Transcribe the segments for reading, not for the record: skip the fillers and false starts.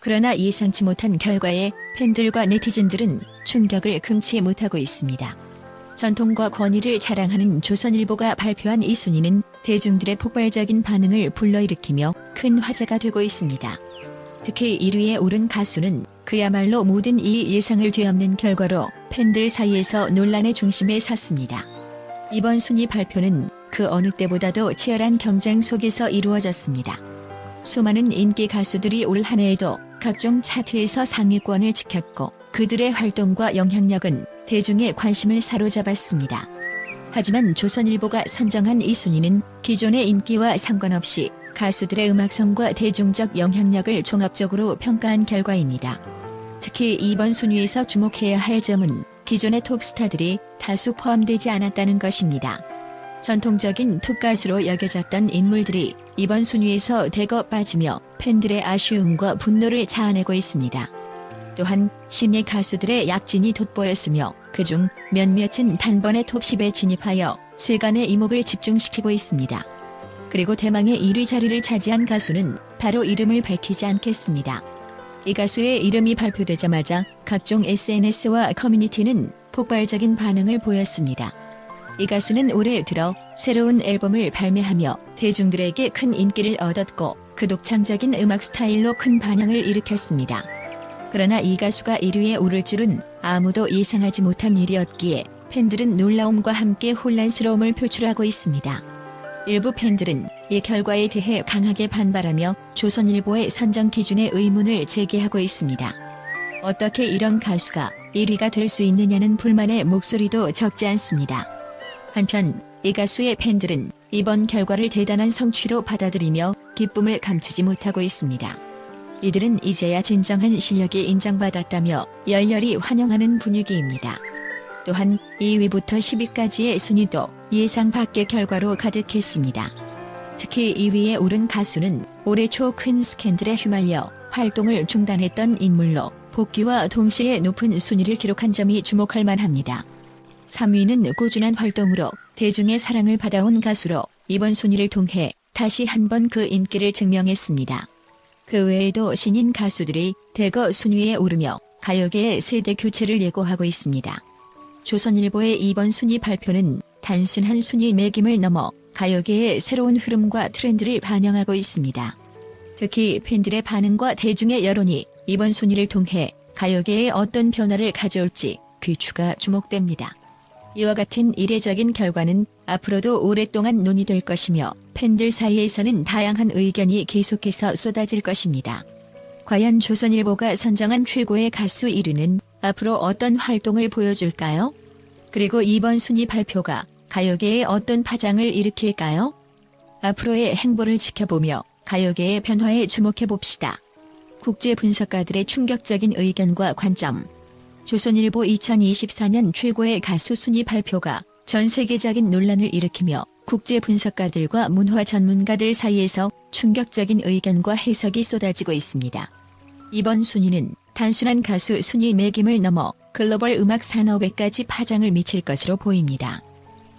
그러나 예상치 못한 결과에 팬들과 네티즌들은 충격을 금치 못하고 있습니다. 전통과 권위를 자랑하는 조선일보가 발표한 이 순위는 대중들의 폭발적인 반응을 불러일으키며 큰 화제가 되고 있습니다. 특히 1위에 오른 가수는 그야말로 모든 이 예상을 뒤엎는 결과로 팬들 사이에서 논란의 중심에 섰습니다. 이번 순위 발표는 그 어느 때보다도 치열한 경쟁 속에서 이루어졌습니다. 수많은 인기 가수들이 올 한 해에도 각종 차트에서 상위권을 지켰고 그들의 활동과 영향력은 대중의 관심을 사로잡았습니다. 하지만 조선일보가 선정한 이 순위는 기존의 인기와 상관없이 가수들의 음악성과 대중적 영향력을 종합적으로 평가한 결과입니다. 특히 이번 순위에서 주목해야 할 점은 기존의 톱스타들이 다수 포함되지 않았다는 것입니다. 전통적인 톱가수로 여겨졌던 인물들이 이번 순위에서 대거 빠지며 팬들의 아쉬움과 분노를 자아내고 있습니다. 또한 신예 가수들의 약진이 돋보였으며 그중 몇몇은 단번에 톱10에 진입하여 세간의 이목을 집중시키고 있습니다. 그리고 대망의 1위 자리를 차지한 가수는 바로 이름을 밝히지 않겠습니다. 이 가수의 이름이 발표되자마자 각종 SNS와 커뮤니티는 폭발적인 반응을 보였습니다. 이 가수는 올해 들어 새로운 앨범을 발매하며 대중들에게 큰 인기를 얻었고 그 독창적인 음악 스타일로 큰 반향을 일으켰습니다. 그러나 이 가수가 1위에 오를 줄은 아무도 예상하지 못한 일이었기에 팬들은 놀라움과 함께 혼란스러움을 표출하고 있습니다. 일부 팬들은 이 결과에 대해 강하게 반발하며 조선일보의 선정 기준에 의문을 제기하고 있습니다. 어떻게 이런 가수가 1위가 될 수 있느냐는 불만의 목소리도 적지 않습니다. 한편 이 가수의 팬들은 이번 결과를 대단한 성취로 받아들이며 기쁨을 감추지 못하고 있습니다. 이들은 이제야 진정한 실력이 인정받았다며 열렬히 환영하는 분위기입니다. 또한 2위부터 10위까지의 순위도 예상 밖의 결과로 가득했습니다. 특히 2위에 오른 가수는 올해 초 큰 스캔들에 휘말려 활동을 중단했던 인물로 복귀와 동시에 높은 순위를 기록한 점이 주목할 만합니다. 3위는 꾸준한 활동으로 대중의 사랑을 받아온 가수로 이번 순위를 통해 다시 한번 그 인기를 증명했습니다. 그 외에도 신인 가수들이 대거 순위에 오르며 가요계의 세대 교체를 예고하고 있습니다. 조선일보의 이번 순위 발표는 단순한 순위 매김을 넘어 가요계의 새로운 흐름과 트렌드를 반영하고 있습니다. 특히 팬들의 반응과 대중의 여론이 이번 순위를 통해 가요계에 어떤 변화를 가져올지 귀추가 주목됩니다. 이와 같은 이례적인 결과는 앞으로도 오랫동안 논의될 것이며 팬들 사이에서는 다양한 의견이 계속해서 쏟아질 것입니다. 과연 조선일보가 선정한 최고의 가수 1위는 앞으로 어떤 활동을 보여줄까요? 그리고 이번 순위 발표가 가요계에 어떤 파장을 일으킬까요? 앞으로의 행보를 지켜보며 가요계의 변화에 주목해봅시다. 국제 분석가들의 충격적인 의견과 관점. 조선일보 2024년 최고의 가수 순위 발표가 전 세계적인 논란을 일으키며 국제 분석가들과 문화 전문가들 사이에서 충격적인 의견과 해석이 쏟아지고 있습니다. 이번 순위는 단순한 가수 순위 매김을 넘어 글로벌 음악 산업에까지 파장을 미칠 것으로 보입니다.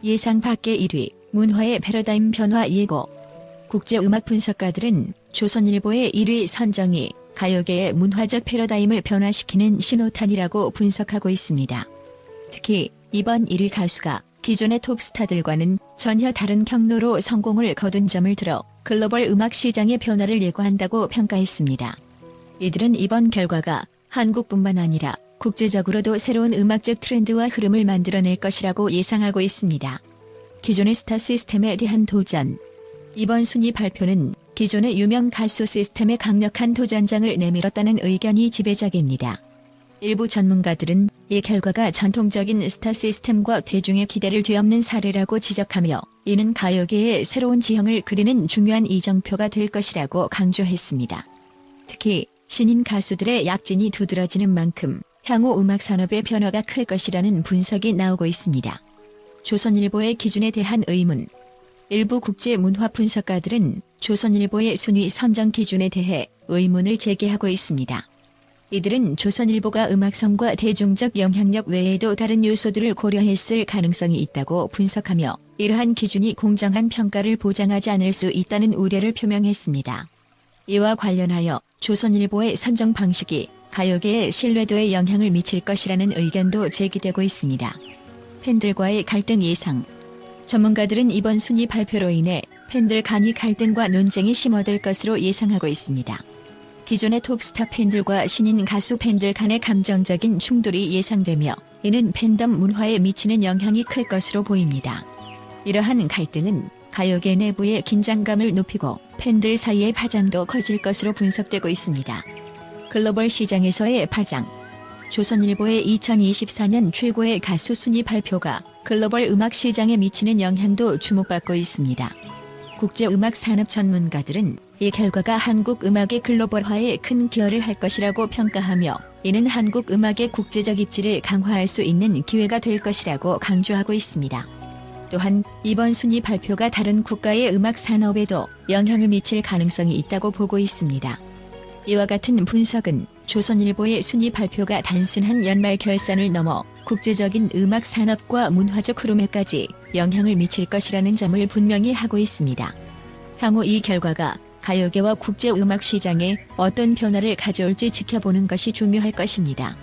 예상 밖의 1위, 문화의 패러다임 변화 예고. 국제 음악 분석가들은 조선일보의 1위 선정이 가요계의 문화적 패러다임을 변화시키는 신호탄이라고 분석하고 있습니다. 특히 이번 1위 가수가 기존의 톱스타들과는 전혀 다른 경로로 성공을 거둔 점을 들어 글로벌 음악 시장의 변화를 예고한다고 평가했습니다. 이들은 이번 결과가 한국뿐만 아니라 국제적으로도 새로운 음악적 트렌드와 흐름을 만들어낼 것이라고 예상하고 있습니다. 기존의 스타 시스템에 대한 도전. 이번 순위 발표는 기존의 유명 가수 시스템에 강력한 도전장을 내밀었다는 의견이 지배적입니다. 일부 전문가들은 이 결과가 전통적인 스타 시스템과 대중의 기대를 뒤엎는 사례라고 지적하며 이는 가요계의 새로운 지형을 그리는 중요한 이정표가 될 것이라고 강조했습니다. 특히 신인 가수들의 약진이 두드러지는 만큼 향후 음악 산업의 변화가 클 것이라는 분석이 나오고 있습니다. 조선일보의 기준에 대한 의문. 일부 국제 문화 분석가들은 조선일보의 순위 선정 기준에 대해 의문을 제기하고 있습니다. 이들은 조선일보가 음악성과 대중적 영향력 외에도 다른 요소들을 고려했을 가능성이 있다고 분석하며 이러한 기준이 공정한 평가를 보장하지 않을 수 있다는 우려를 표명했습니다. 이와 관련하여 조선일보의 선정 방식이 가요계의 신뢰도에 영향을 미칠 것이라는 의견도 제기되고 있습니다. 팬들과의 갈등 예상. 전문가들은 이번 순위 발표로 인해 팬들 간의 갈등과 논쟁이 심화될 것으로 예상하고 있습니다. 기존의 톱스타 팬들과 신인 가수 팬들 간의 감정적인 충돌이 예상되며 이는 팬덤 문화에 미치는 영향이 클 것으로 보입니다. 이러한 갈등은 가요계 내부의 긴장감을 높이고 팬들 사이의 파장도 커질 것으로 분석되고 있습니다. 글로벌 시장에서의 파장. 조선일보의 2024년 최고의 가수 순위 발표가 글로벌 음악 시장에 미치는 영향도 주목받고 있습니다. 국제음악 산업 전문가들은 이 결과가 한국 음악의 글로벌화에 큰 기여를 할 것이라고 평가하며 이는 한국 음악의 국제적 입지를 강화할 수 있는 기회가 될 것이라고 강조하고 있습니다. 또한 이번 순위 발표가 다른 국가의 음악 산업에도 영향을 미칠 가능성이 있다고 보고 있습니다. 이와 같은 분석은 조선일보의 순위 발표가 단순한 연말 결산을 넘어 국제적인 음악 산업과 문화적 흐름에까지 영향을 미칠 것이라는 점을 분명히 하고 있습니다. 향후 이 결과가 가요계와 국제 음악 시장에 어떤 변화를 가져올지 지켜보는 것이 중요할 것입니다.